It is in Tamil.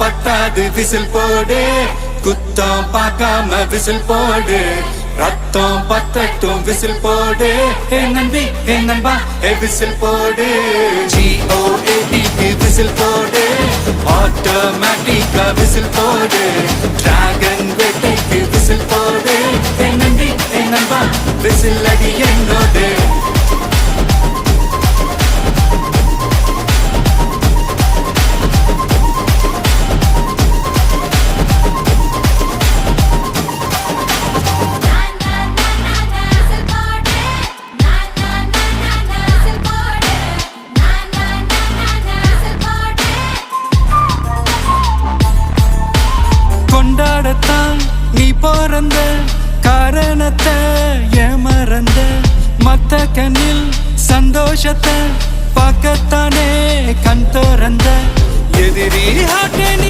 பத்தாது விசில் போடு, குத்தம் பார்க்காம விசில் போடு, ரத்தம் பத்தட்டும் விசில் போடு, ஏ நம்பி ஏ நண்பா ஏ விசில் போடு, GOATக்கு விசில் போடு, ஆட்டோமேட்டிக்கா விசில் போடு, டிராகன் வேட்டைக்கு விசில் போடு, ஏ நம்பி ஏ நண்பா விசில் அடி என்னோடு. கொண்டாடத்தான் நீ பிறந்த காரணத்தை ஏமறந்த, மத்த கண்ணில் சந்தோஷத்தை பார்க்கத்தானே கண் திறந்த, எதிரி